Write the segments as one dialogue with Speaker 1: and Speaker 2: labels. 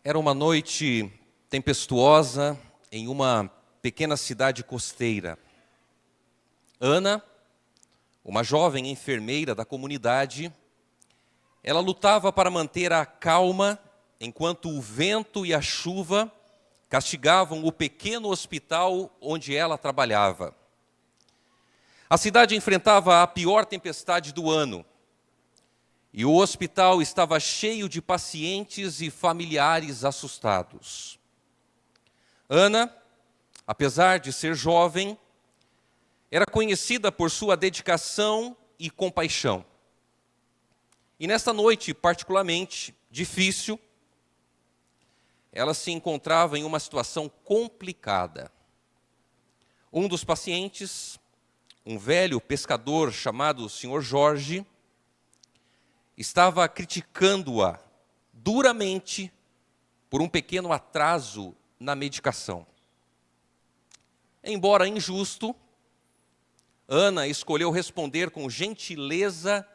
Speaker 1: Era uma noite tempestuosa em uma pequena cidade costeira. Ana, uma jovem enfermeira da comunidade, ela lutava para manter a calma enquanto o vento e a chuva castigavam o pequeno hospital onde ela trabalhava. A cidade enfrentava a pior tempestade do ano e o hospital estava cheio de pacientes e familiares assustados. Ana, apesar de ser jovem, era conhecida por sua dedicação e compaixão. E nesta noite, particularmente difícil, ela se encontrava em uma situação complicada. Um dos pacientes, um velho pescador chamado Sr. Jorge, estava criticando-a duramente por um pequeno atraso na medicação. Embora injusto, Ana escolheu responder com gentileza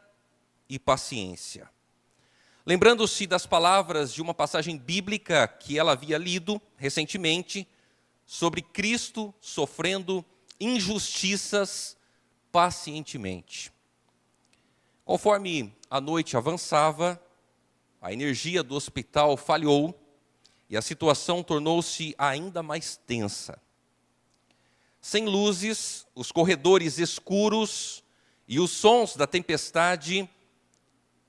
Speaker 1: e paciência. Lembrando-se das palavras de uma passagem bíblica que ela havia lido recentemente sobre Cristo sofrendo injustiças pacientemente. Conforme a noite avançava, a energia do hospital falhou e a situação tornou-se ainda mais tensa. Sem luzes, os corredores escuros e os sons da tempestade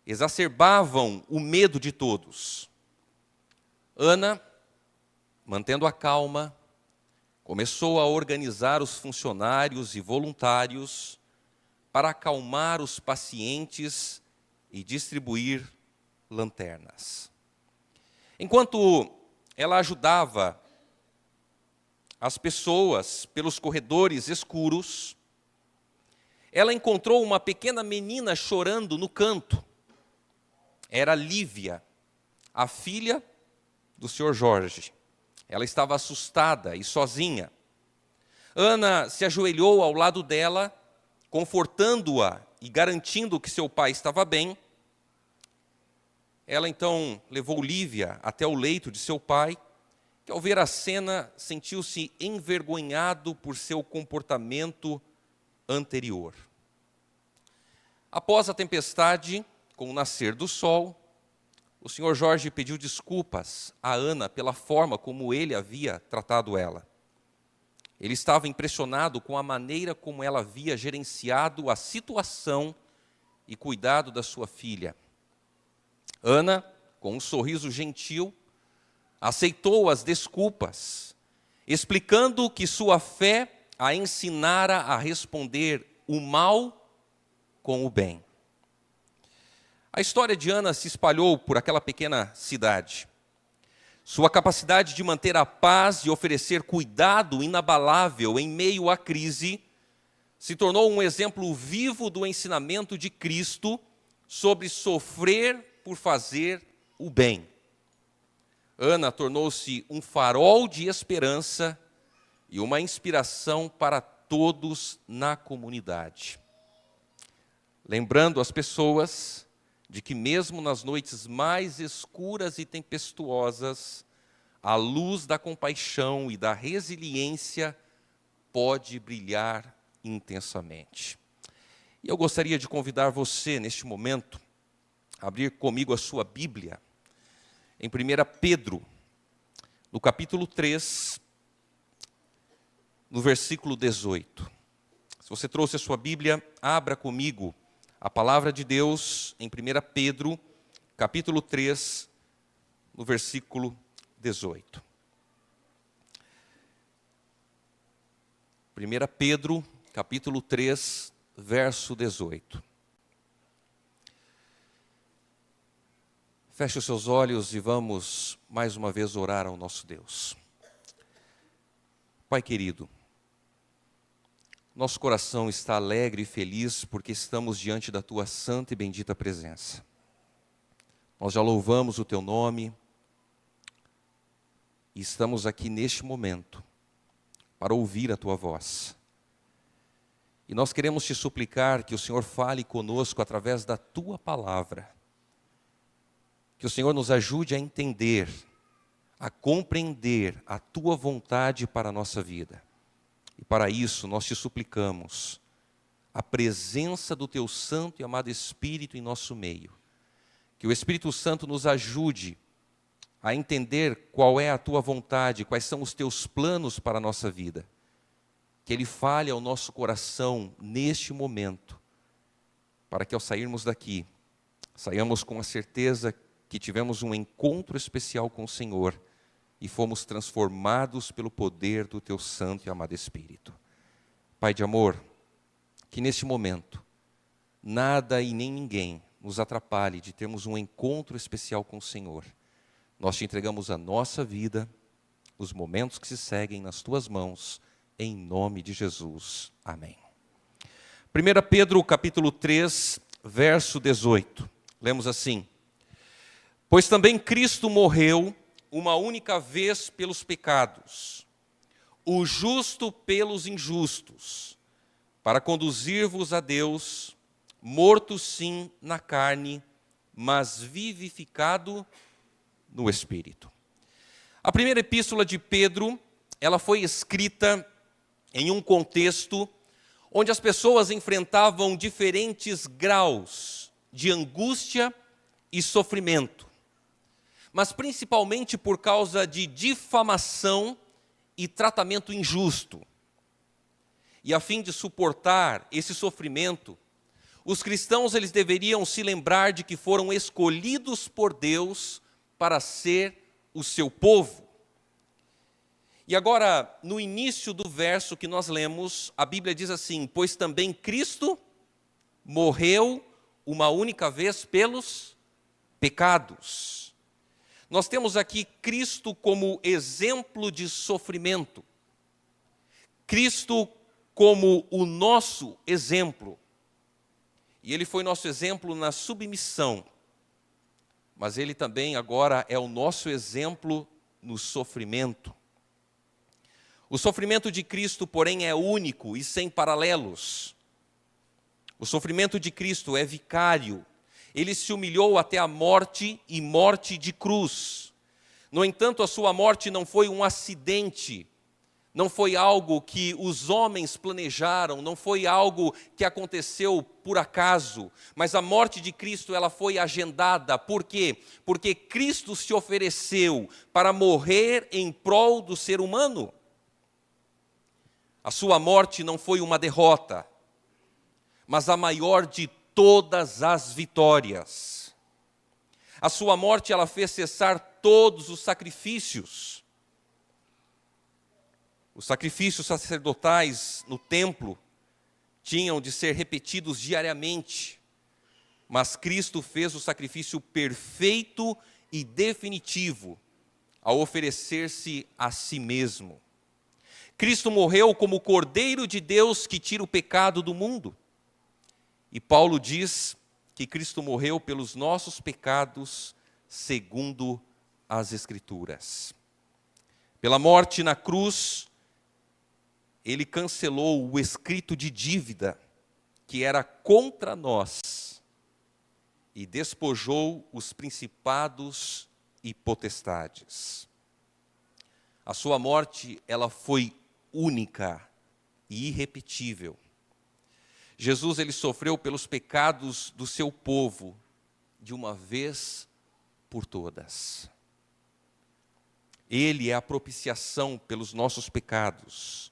Speaker 1: exacerbavam o medo de todos. Ana, mantendo a calma, começou a organizar os funcionários e voluntários para acalmar os pacientes e distribuir lanternas. Enquanto ela ajudava as pessoas pelos corredores escuros, ela encontrou uma pequena menina chorando no canto. Era Lívia, a filha do Sr. Jorge. Ela estava assustada e sozinha. Ana se ajoelhou ao lado dela, confortando-a e garantindo que seu pai estava bem. Ela então levou Lívia até o leito de seu pai, que ao ver a cena sentiu-se envergonhado por seu comportamento anterior. Após a tempestade, com o nascer do sol, o Sr. Jorge pediu desculpas a Ana pela forma como ele havia tratado ela. Ele estava impressionado com a maneira como ela havia gerenciado a situação e cuidado da sua filha. Ana, com um sorriso gentil, aceitou as desculpas, explicando que sua fé a ensinara a responder o mal com o bem. A história de Ana se espalhou por aquela pequena cidade. Sua capacidade de manter a paz e oferecer cuidado inabalável em meio à crise se tornou um exemplo vivo do ensinamento de Cristo sobre sofrer por fazer o bem. Ana tornou-se um farol de esperança e uma inspiração para todos na comunidade. Lembrando as pessoas de que mesmo nas noites mais escuras e tempestuosas, a luz da compaixão e da resiliência pode brilhar intensamente. E eu gostaria de convidar você, neste momento, a abrir comigo a sua Bíblia, em 1 Pedro, no capítulo 3, no versículo 18. Se você trouxe a sua Bíblia, abra comigo a palavra de Deus em 1 Pedro, capítulo 3, no versículo 18. 1 Pedro, capítulo 3, verso 18. Feche os seus olhos e vamos mais uma vez orar ao nosso Deus. Pai querido, nosso coração está alegre e feliz porque estamos diante da Tua santa e bendita presença. Nós já louvamos o Teu nome e estamos aqui neste momento para ouvir a Tua voz. E nós queremos Te suplicar que o Senhor fale conosco através da Tua palavra. Que o Senhor nos ajude a entender a compreender a tua vontade para a nossa vida. E para isso nós te suplicamos a presença do teu santo e amado Espírito em nosso meio. Que o Espírito Santo nos ajude a entender qual é a tua vontade, quais são os teus planos para a nossa vida. Que Ele fale ao nosso coração neste momento, para que ao sairmos daqui, saiamos com a certeza que tivemos um encontro especial com o Senhor e fomos transformados pelo poder do teu santo e amado Espírito. Pai de amor, que neste momento, nada e nem ninguém nos atrapalhe de termos um encontro especial com o Senhor. Nós te entregamos a nossa vida, os momentos que se seguem nas tuas mãos, em nome de Jesus. Amém. 1 Pedro capítulo 3, verso 18. Lemos assim: Pois também Cristo morreu uma única vez pelos pecados, o justo pelos injustos, para conduzir-vos a Deus, morto sim na carne, mas vivificado no Espírito. A primeira epístola de Pedro, ela foi escrita em um contexto onde as pessoas enfrentavam diferentes graus de angústia e sofrimento, mas principalmente por causa de difamação e tratamento injusto. E a fim de suportar esse sofrimento, os cristãos eles deveriam se lembrar de que foram escolhidos por Deus para ser o seu povo. E agora, no início do verso que nós lemos, a Bíblia diz assim: Pois também Cristo morreu uma única vez pelos pecados. Nós temos aqui Cristo como exemplo de sofrimento. Cristo como o nosso exemplo. E Ele foi nosso exemplo na submissão. Mas Ele também agora é o nosso exemplo no sofrimento. O sofrimento de Cristo, porém, é único e sem paralelos. O sofrimento de Cristo é vicário. Ele se humilhou até a morte e morte de cruz. No entanto, a sua morte não foi um acidente, não foi algo que os homens planejaram, não foi algo que aconteceu por acaso, mas a morte de Cristo ela foi agendada. Por quê? Porque Cristo se ofereceu para morrer em prol do ser humano. A sua morte não foi uma derrota, mas a maior de todas as vitórias. A sua morte ela fez cessar todos os sacrifícios. Os sacrifícios sacerdotais no templo tinham de ser repetidos diariamente, mas Cristo fez o sacrifício perfeito e definitivo ao oferecer-se a si mesmo. Cristo morreu como o Cordeiro de Deus que tira o pecado do mundo. E Paulo diz que Cristo morreu pelos nossos pecados segundo as Escrituras. Pela morte na cruz, Ele cancelou o escrito de dívida que era contra nós e despojou os principados e potestades. A sua morte, ela foi única e irrepetível. Jesus ele sofreu pelos pecados do seu povo de uma vez por todas. Ele é a propiciação pelos nossos pecados.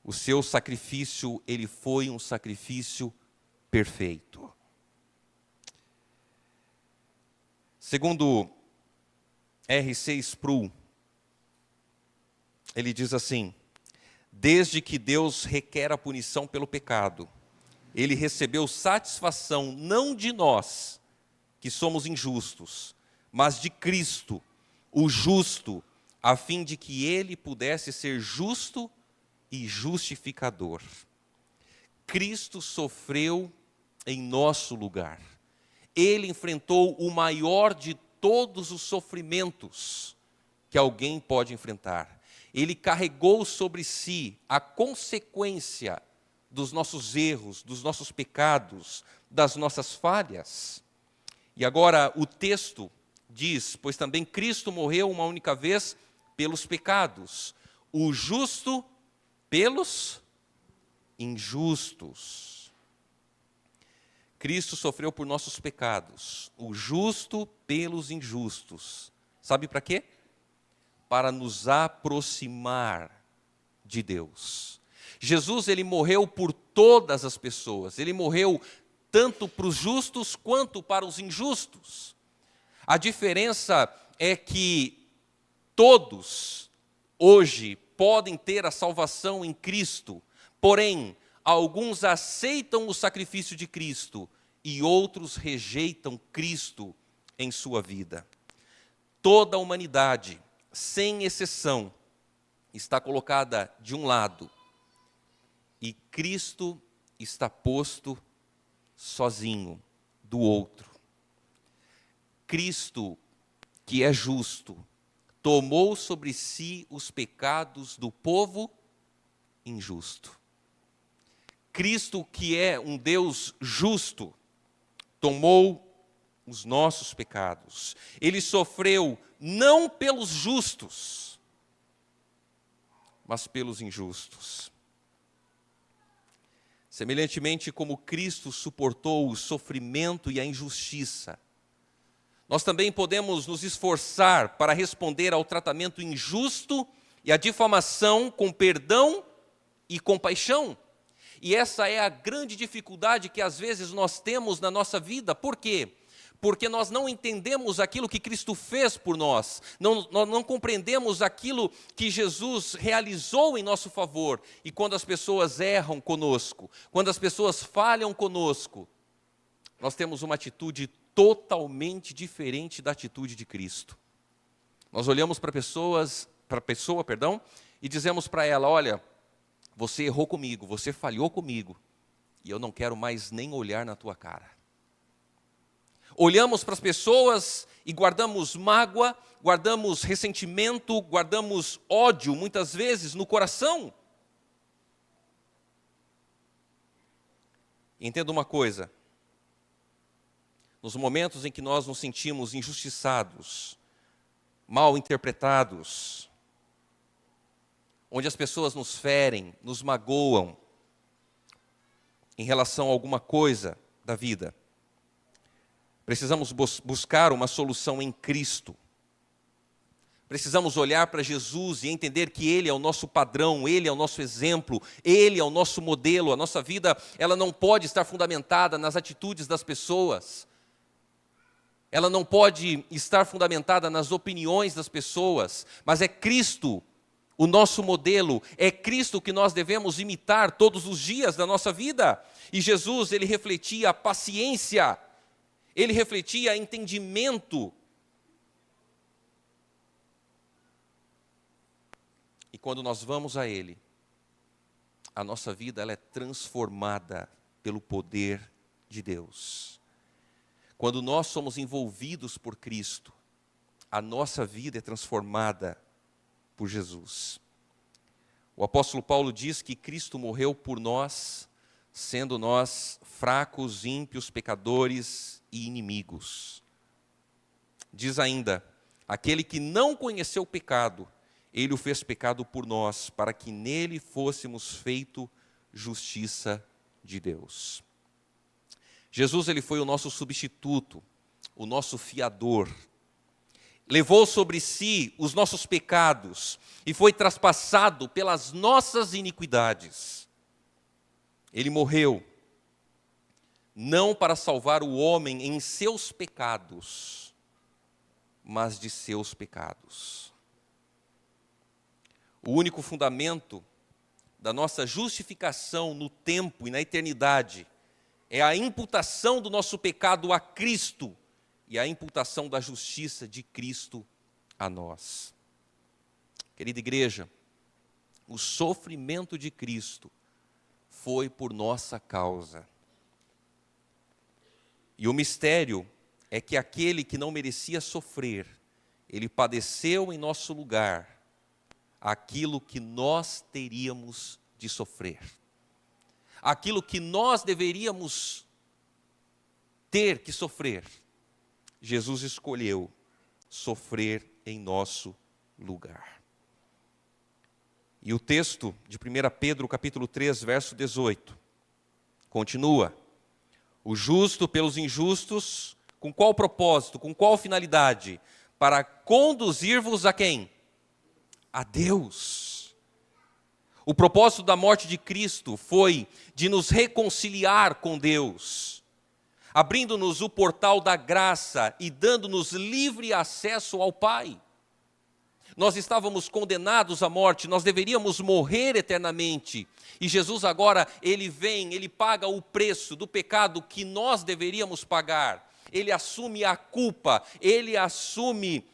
Speaker 1: O seu sacrifício, ele foi um sacrifício perfeito. Segundo R.C. Sproul, ele diz assim: desde que Deus requer a punição pelo pecado, Ele recebeu satisfação não de nós, que somos injustos, mas de Cristo, o justo, a fim de que Ele pudesse ser justo e justificador. Cristo sofreu em nosso lugar. Ele enfrentou o maior de todos os sofrimentos que alguém pode enfrentar. Ele carregou sobre si a consequência dos nossos erros, dos nossos pecados, das nossas falhas. E agora o texto diz: pois também Cristo morreu uma única vez pelos pecados, o justo pelos injustos. Cristo sofreu por nossos pecados, o justo pelos injustos. Sabe para quê? Para nos aproximar de Deus. Jesus, ele morreu por todas as pessoas. Ele morreu tanto para os justos quanto para os injustos. A diferença é que todos hoje podem ter a salvação em Cristo, porém, alguns aceitam o sacrifício de Cristo e outros rejeitam Cristo em sua vida. Toda a humanidade, sem exceção, está colocada de um lado e Cristo está posto sozinho do outro. Cristo, que é justo, tomou sobre si os pecados do povo injusto. Cristo, que é um Deus justo, tomou os nossos pecados. Ele sofreu não pelos justos, mas pelos injustos. Semelhantemente como Cristo suportou o sofrimento e a injustiça, nós também podemos nos esforçar para responder ao tratamento injusto e à difamação com perdão e compaixão. E essa é a grande dificuldade que às vezes nós temos na nossa vida. Por quê? Porque nós não entendemos aquilo que Cristo fez por nós, nós não compreendemos aquilo que Jesus realizou em nosso favor. E quando as pessoas erram conosco, quando as pessoas falham conosco, nós temos uma atitude totalmente diferente da atitude de Cristo. Nós olhamos para a pessoa, e dizemos para ela: olha, você errou comigo, você falhou comigo, e eu não quero mais nem olhar na tua cara. Olhamos para as pessoas e guardamos mágoa, guardamos ressentimento, guardamos ódio, muitas vezes, no coração. Entenda uma coisa: nos momentos em que nós nos sentimos injustiçados, mal interpretados, onde as pessoas nos ferem, nos magoam em relação a alguma coisa da vida, precisamos buscar uma solução em Cristo. Precisamos olhar para Jesus e entender que Ele é o nosso padrão, Ele é o nosso exemplo, Ele é o nosso modelo. A nossa vida, ela não pode estar fundamentada nas atitudes das pessoas. Ela não pode estar fundamentada nas opiniões das pessoas, mas é Cristo o nosso modelo, é Cristo que nós devemos imitar todos os dias da nossa vida. E Jesus, ele refletia paciência, ele refletia entendimento. E quando nós vamos a Ele, a nossa vida ela é transformada pelo poder de Deus. Quando nós somos envolvidos por Cristo, a nossa vida é transformada por Jesus. O apóstolo Paulo diz que Cristo morreu por nós, sendo nós fracos, ímpios, pecadores e inimigos. Diz ainda: aquele que não conheceu o pecado, Ele o fez pecado por nós, para que nele fôssemos feito justiça de Deus. Jesus, ele foi o nosso substituto, o nosso fiador. Levou sobre si os nossos pecados e foi traspassado pelas nossas iniquidades. Ele morreu, não para salvar o homem em seus pecados, mas de seus pecados. O único fundamento da nossa justificação no tempo e na eternidade é a imputação do nosso pecado a Cristo e a imputação da justiça de Cristo a nós. Querida igreja, o sofrimento de Cristo foi por nossa causa. E o mistério é que aquele que não merecia sofrer, ele padeceu em nosso lugar aquilo que nós teríamos de sofrer. Aquilo que nós deveríamos ter que sofrer, Jesus escolheu sofrer em nosso lugar. E o texto de 1 Pedro, capítulo 3, verso 18, continua: o justo pelos injustos, com qual propósito, com qual finalidade? Para conduzir-vos a quem? A Deus. O propósito da morte de Cristo foi de nos reconciliar com Deus, abrindo-nos o portal da graça e dando-nos livre acesso ao Pai. Nós estávamos condenados à morte, nós deveríamos morrer eternamente. E Jesus agora, Ele vem, Ele paga o preço do pecado que nós deveríamos pagar. Ele assume a culpa, Ele assume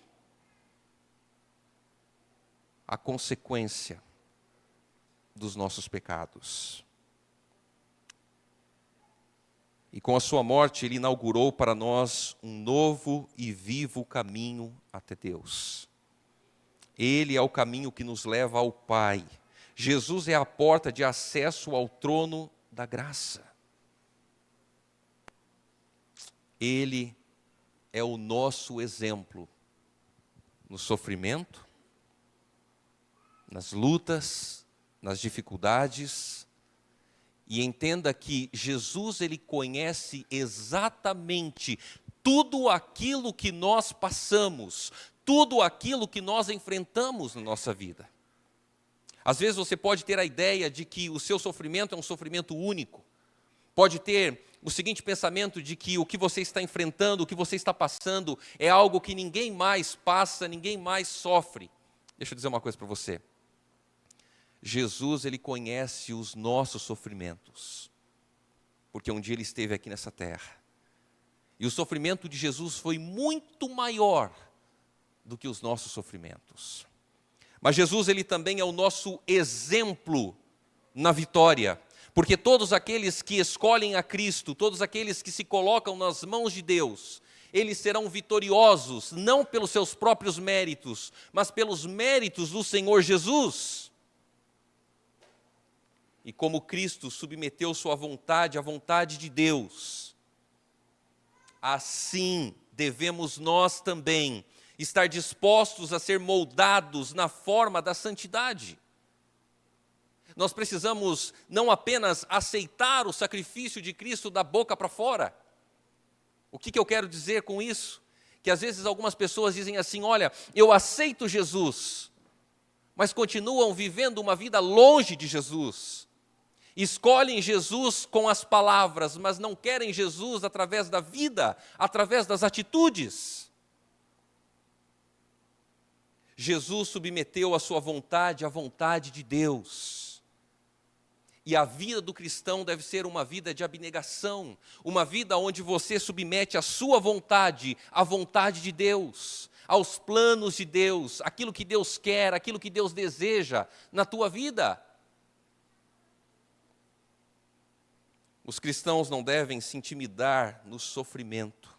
Speaker 1: a consequência dos nossos pecados. E com a sua morte, Ele inaugurou para nós um novo e vivo caminho até Deus. Ele é o caminho que nos leva ao Pai. Jesus é a porta de acesso ao trono da graça. Ele é o nosso exemplo no sofrimento, nas lutas, nas dificuldades. E entenda que Jesus, Ele conhece exatamente tudo aquilo que nós passamos, tudo aquilo que nós enfrentamos na nossa vida. Às vezes você pode ter a ideia de que o seu sofrimento é um sofrimento único. Pode ter o seguinte pensamento de que o que você está enfrentando, o que você está passando, é algo que ninguém mais passa, ninguém mais sofre. Deixa eu dizer uma coisa para você. Jesus, Ele conhece os nossos sofrimentos, porque um dia Ele esteve aqui nessa terra. E o sofrimento de Jesus foi muito maior do que os nossos sofrimentos. Mas Jesus, Ele também é o nosso exemplo na vitória, porque todos aqueles que escolhem a Cristo, todos aqueles que se colocam nas mãos de Deus, eles serão vitoriosos, não pelos seus próprios méritos, mas pelos méritos do Senhor Jesus. E como Cristo submeteu sua vontade à vontade de Deus, assim devemos nós também estar dispostos a ser moldados na forma da santidade. Nós precisamos não apenas aceitar o sacrifício de Cristo da boca para fora. O que eu quero dizer com isso? Que às vezes algumas pessoas dizem assim: olha, eu aceito Jesus, mas continuam vivendo uma vida longe de Jesus. Escolhem Jesus com as palavras, mas não querem Jesus através da vida, através das atitudes. Jesus submeteu a sua vontade à vontade de Deus. E a vida do cristão deve ser uma vida de abnegação, uma vida onde você submete a sua vontade à vontade de Deus, aos planos de Deus, aquilo que Deus quer, aquilo que Deus deseja na tua vida. Os cristãos não devem se intimidar no sofrimento,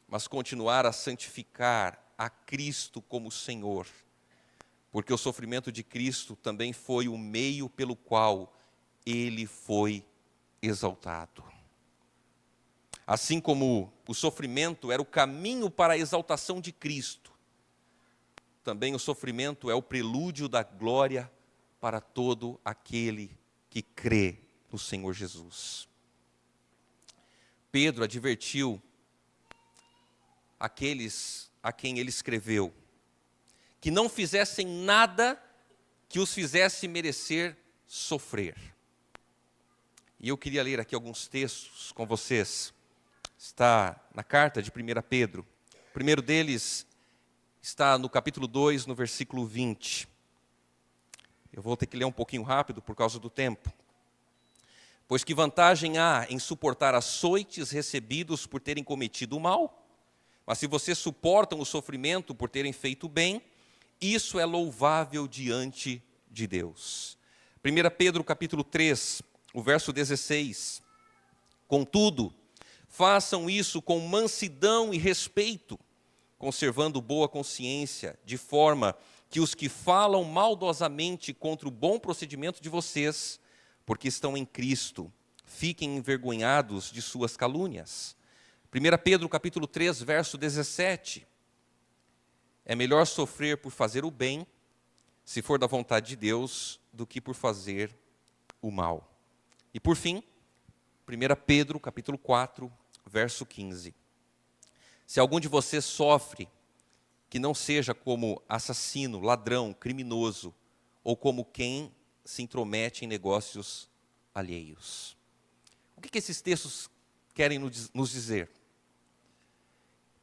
Speaker 1: mas continuar a santificar a Cristo como Senhor, porque o sofrimento de Cristo também foi o meio pelo qual Ele foi exaltado. Assim como o sofrimento era o caminho para a exaltação de Cristo, também o sofrimento é o prelúdio da glória para todo aquele que crê no Senhor Jesus. Pedro advertiu aqueles a quem ele escreveu que não fizessem nada que os fizesse merecer sofrer. E eu queria ler aqui alguns textos com vocês. Está na carta de 1 Pedro. O primeiro deles está no capítulo 2, no versículo 20. Eu vou ter que ler um pouquinho rápido por causa do tempo. Pois que vantagem há em suportar açoites recebidos por terem cometido o mal? Mas se vocês suportam o sofrimento por terem feito o bem, isso é louvável diante de Deus. 1 Pedro capítulo 3, o verso 16. Contudo, façam isso com mansidão e respeito, conservando boa consciência, de forma que os que falam maldosamente contra o bom procedimento de vocês, porque estão em Cristo, fiquem envergonhados de suas calúnias. 1 Pedro capítulo 3, verso 17. é melhor sofrer por fazer o bem, se for da vontade de Deus, do que por fazer o mal. E por fim, 1 Pedro, capítulo 4, verso 15. Se algum de vocês sofre, que não seja como assassino, ladrão, criminoso, ou como quem se intromete em negócios alheios. O que esses textos querem nos dizer?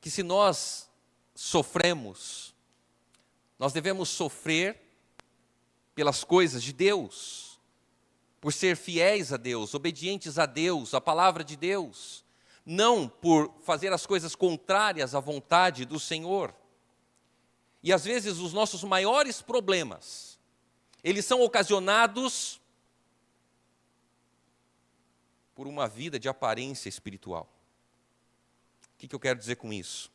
Speaker 1: Que se nós sofremos, nós devemos sofrer pelas coisas de Deus, por ser fiéis a Deus, obedientes a Deus, à palavra de Deus, não por fazer as coisas contrárias à vontade do Senhor. E às vezes os nossos maiores problemas, eles são ocasionados por uma vida de aparência espiritual. O que eu quero dizer com isso?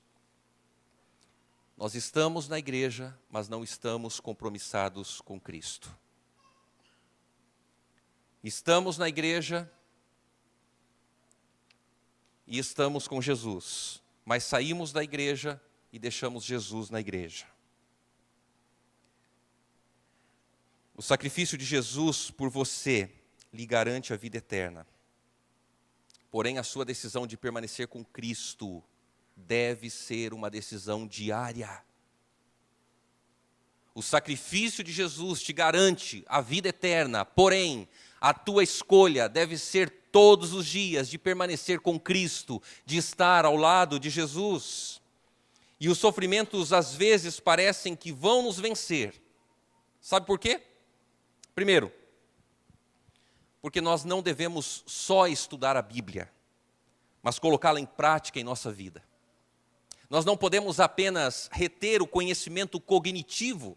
Speaker 1: Nós estamos na igreja, mas não estamos compromissados com Cristo. Estamos na igreja e estamos com Jesus, mas saímos da igreja e deixamos Jesus na igreja. O sacrifício de Jesus por você lhe garante a vida eterna. Porém, a sua decisão de permanecer com Cristo deve ser uma decisão diária. O sacrifício de Jesus te garante a vida eterna, porém, a tua escolha deve ser todos os dias de permanecer com Cristo, de estar ao lado de Jesus. E os sofrimentos às vezes parecem que vão nos vencer. Sabe por quê? Primeiro, porque nós não devemos só estudar a Bíblia, mas colocá-la em prática em nossa vida. Nós não podemos apenas reter o conhecimento cognitivo,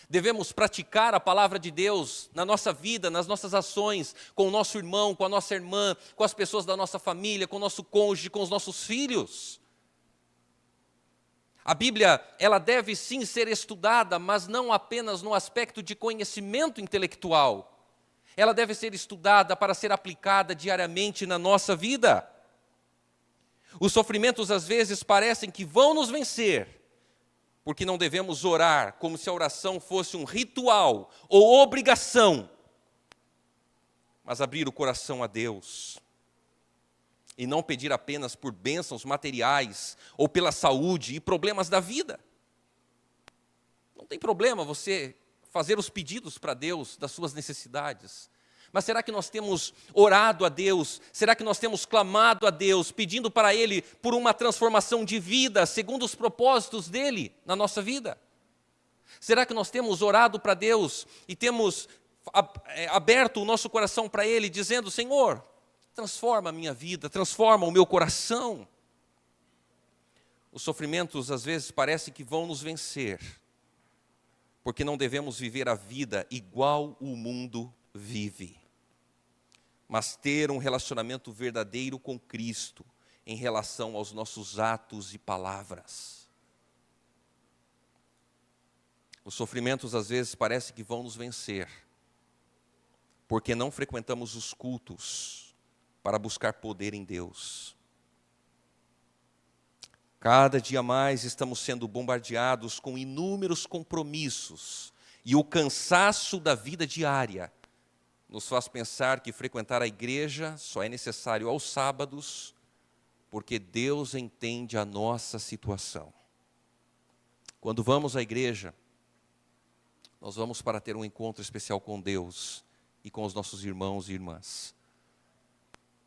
Speaker 1: devemos praticar a palavra de Deus na nossa vida, nas nossas ações, com o nosso irmão, com a nossa irmã, com as pessoas da nossa família, com o nosso cônjuge, com os nossos filhos. A Bíblia, ela deve sim ser estudada, mas não apenas no aspecto de conhecimento intelectual. Ela deve ser estudada para ser aplicada diariamente na nossa vida. Os sofrimentos às vezes parecem que vão nos vencer, porque não devemos orar como se a oração fosse um ritual ou obrigação, mas abrir o coração a Deus. E não pedir apenas por bênçãos materiais ou pela saúde e problemas da vida. Não tem problema você fazer os pedidos para Deus das suas necessidades. Mas será que nós temos orado a Deus? Será que nós temos clamado a Deus, pedindo para Ele por uma transformação de vida, segundo os propósitos dEle na nossa vida? Será que nós temos orado para Deus e temos aberto o nosso coração para Ele, dizendo: Senhor, transforma a minha vida, transforma o meu coração? Os sofrimentos às vezes parecem que vão nos vencer, porque não devemos viver a vida igual o mundo vive, mas ter um relacionamento verdadeiro com Cristo em relação aos nossos atos e palavras. Os sofrimentos às vezes parecem que vão nos vencer, porque não frequentamos os cultos para buscar poder em Deus. Cada dia mais estamos sendo bombardeados com inúmeros compromissos, e o cansaço da vida diária nos faz pensar que frequentar a igreja só é necessário aos sábados, porque Deus entende a nossa situação. Quando vamos à igreja, nós vamos para ter um encontro especial com Deus e com os nossos irmãos e irmãs.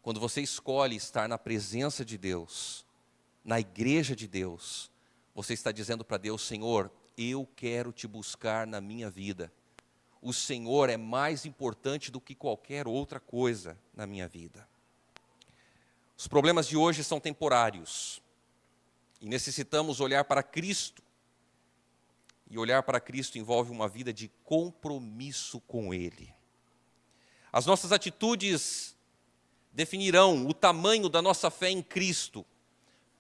Speaker 1: Quando você escolhe estar na presença de Deus, na igreja de Deus, você está dizendo para Deus: Senhor, eu quero te buscar na minha vida. O Senhor é mais importante do que qualquer outra coisa na minha vida. Os problemas de hoje são temporários e necessitamos olhar para Cristo. E olhar para Cristo envolve uma vida de compromisso com Ele. As nossas atitudes definirão o tamanho da nossa fé em Cristo,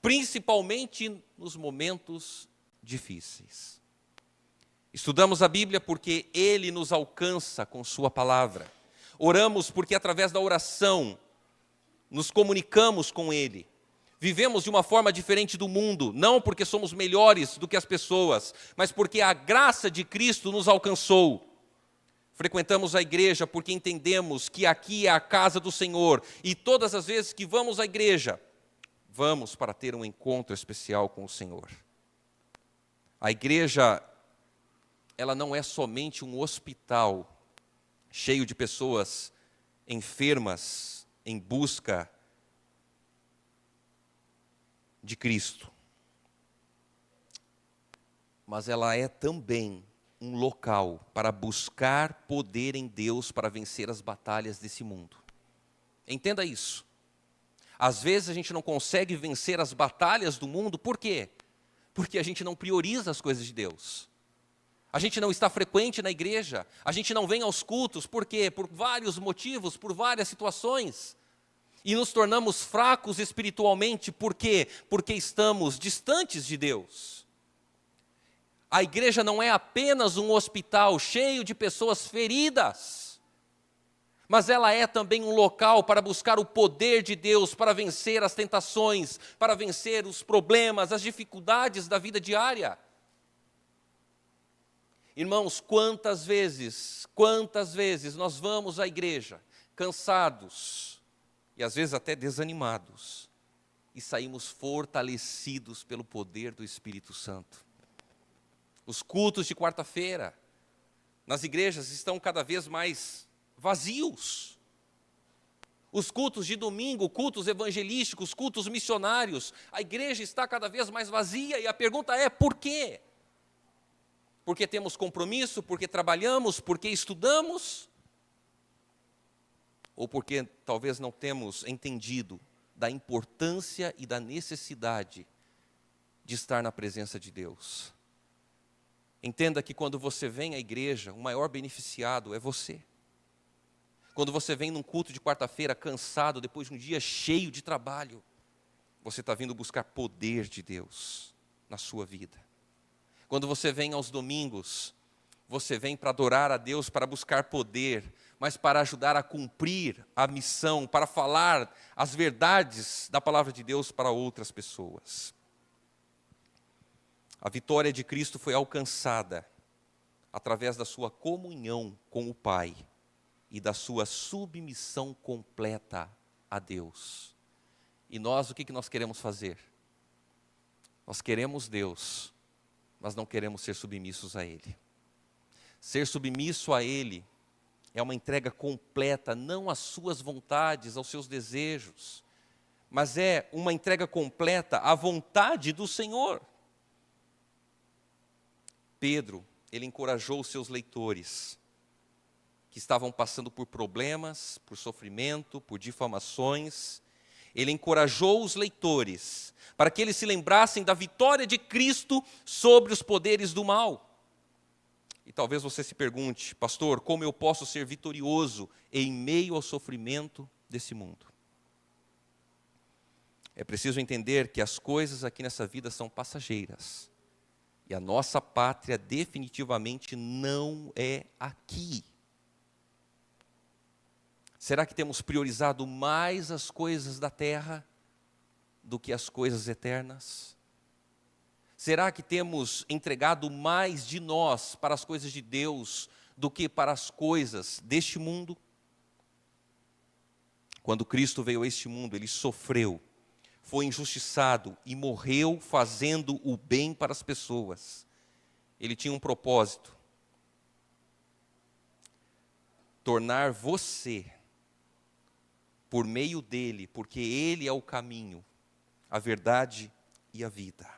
Speaker 1: principalmente nos momentos difíceis. Estudamos a Bíblia porque Ele nos alcança com Sua palavra. Oramos porque através da oração nos comunicamos com Ele. Vivemos de uma forma diferente do mundo, não porque somos melhores do que as pessoas, mas porque a graça de Cristo nos alcançou. Frequentamos a igreja porque entendemos que aqui é a casa do Senhor, e todas as vezes que vamos à igreja, vamos para ter um encontro especial com o Senhor. A igreja, ela não é somente um hospital cheio de pessoas enfermas em busca de Cristo, mas ela é também um local para buscar poder em Deus para vencer as batalhas desse mundo. Entenda isso. Às vezes a gente não consegue vencer as batalhas do mundo, por quê? Porque a gente não prioriza as coisas de Deus. A gente não está frequente na igreja, a gente não vem aos cultos, por quê? Por vários motivos, por várias situações. E nos tornamos fracos espiritualmente, por quê? Porque estamos distantes de Deus. A igreja não é apenas um hospital cheio de pessoas feridas, mas ela é também um local para buscar o poder de Deus, para vencer as tentações, para vencer os problemas, as dificuldades da vida diária. Irmãos, quantas vezes nós vamos à igreja cansados e às vezes até desanimados e saímos fortalecidos pelo poder do Espírito Santo. Os cultos de quarta-feira nas igrejas estão cada vez mais vazios. Os cultos de domingo, cultos evangelísticos, cultos missionários, a igreja está cada vez mais vazia e a pergunta é: por quê? Porque temos compromisso, porque trabalhamos, porque estudamos? Ou porque talvez não temos entendido da importância e da necessidade de estar na presença de Deus? Entenda que quando você vem à igreja, o maior beneficiado é você. Quando você vem num culto de quarta-feira cansado, depois de um dia cheio de trabalho, você está vindo buscar poder de Deus na sua vida. Quando você vem aos domingos, você vem para adorar a Deus, para buscar poder, mas para ajudar a cumprir a missão, para falar as verdades da palavra de Deus para outras pessoas. A vitória de Cristo foi alcançada através da sua comunhão com o Pai e da sua submissão completa a Deus. E nós, o que nós queremos fazer? Nós queremos Deus, mas não queremos ser submissos a Ele. Ser submisso a Ele é uma entrega completa, não às suas vontades, aos seus desejos, mas é uma entrega completa à vontade do Senhor. Pedro, ele encorajou os seus leitores, que estavam passando por problemas, por sofrimento, por difamações. Ele encorajou os leitores, para que eles se lembrassem da vitória de Cristo sobre os poderes do mal. E talvez você se pergunte: pastor, como eu posso ser vitorioso em meio ao sofrimento desse mundo? É preciso entender que as coisas aqui nessa vida são passageiras. E a nossa pátria definitivamente não é aqui. Será que temos priorizado mais as coisas da terra do que as coisas eternas? Será que temos entregado mais de nós para as coisas de Deus do que para as coisas deste mundo? Quando Cristo veio a este mundo, Ele sofreu, foi injustiçado e morreu fazendo o bem para as pessoas. Ele tinha um propósito: tornar você, por meio dele, porque ele é o caminho, a verdade e a vida,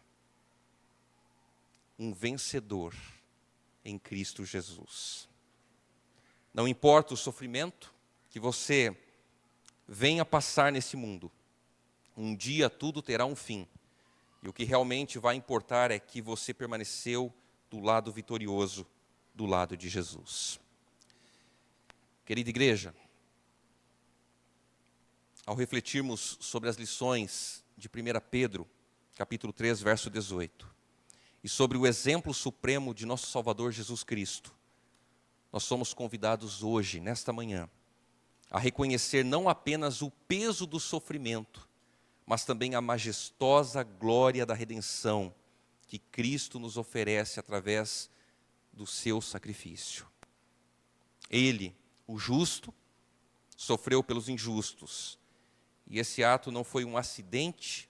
Speaker 1: um vencedor em Cristo Jesus. Não importa o sofrimento que você venha passar nesse mundo, um dia tudo terá um fim. E o que realmente vai importar é que você permaneceu do lado vitorioso, do lado de Jesus. Querida igreja, ao refletirmos sobre as lições de 1 Pedro, capítulo 3, verso 18, e sobre o exemplo supremo de nosso Salvador Jesus Cristo, nós somos convidados hoje, nesta manhã, a reconhecer não apenas o peso do sofrimento, mas também a majestosa glória da redenção que Cristo nos oferece através do seu sacrifício. Ele, o justo, sofreu pelos injustos. E esse ato não foi um acidente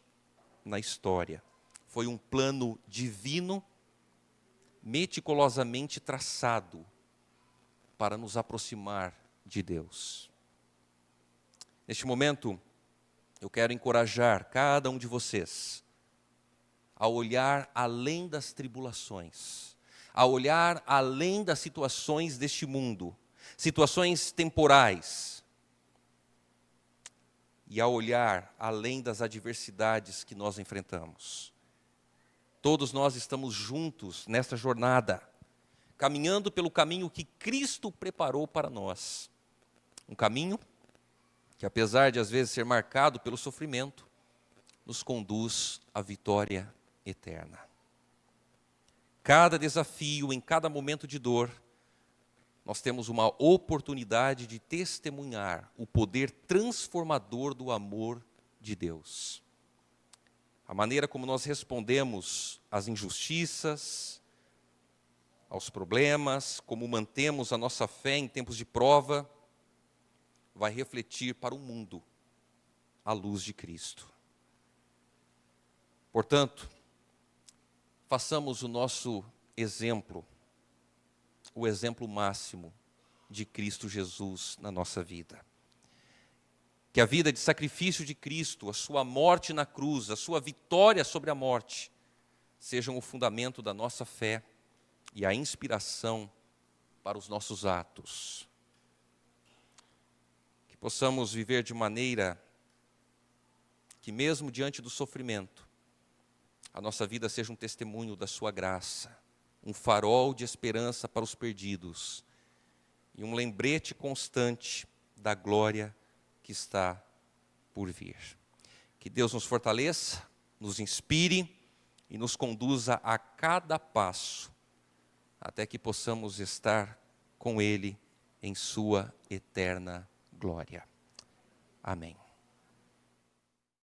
Speaker 1: na história. Foi um plano divino, meticulosamente traçado para nos aproximar de Deus. Neste momento, eu quero encorajar cada um de vocês a olhar além das tribulações, a olhar além das situações deste mundo, situações temporais, e a olhar além das adversidades que nós enfrentamos. Todos nós estamos juntos nesta jornada, caminhando pelo caminho que Cristo preparou para nós. Um caminho que, apesar de às vezes ser marcado pelo sofrimento, nos conduz à vitória eterna. Cada desafio, em cada momento de dor, nós temos uma oportunidade de testemunhar o poder transformador do amor de Deus. A maneira como nós respondemos às injustiças, aos problemas, como mantemos a nossa fé em tempos de prova, vai refletir para o mundo a luz de Cristo. Portanto, façamos o nosso exemplo, o exemplo máximo de Cristo Jesus na nossa vida. Que a vida de sacrifício de Cristo, a sua morte na cruz, a sua vitória sobre a morte, sejam o fundamento da nossa fé e a inspiração para os nossos atos. Que possamos viver de maneira que, mesmo diante do sofrimento, a nossa vida seja um testemunho da sua graça, um farol de esperança para os perdidos e um lembrete constante da glória que está por vir. Que Deus nos fortaleça, nos inspire e nos conduza a cada passo, até que possamos estar com Ele em sua eterna glória. Amém.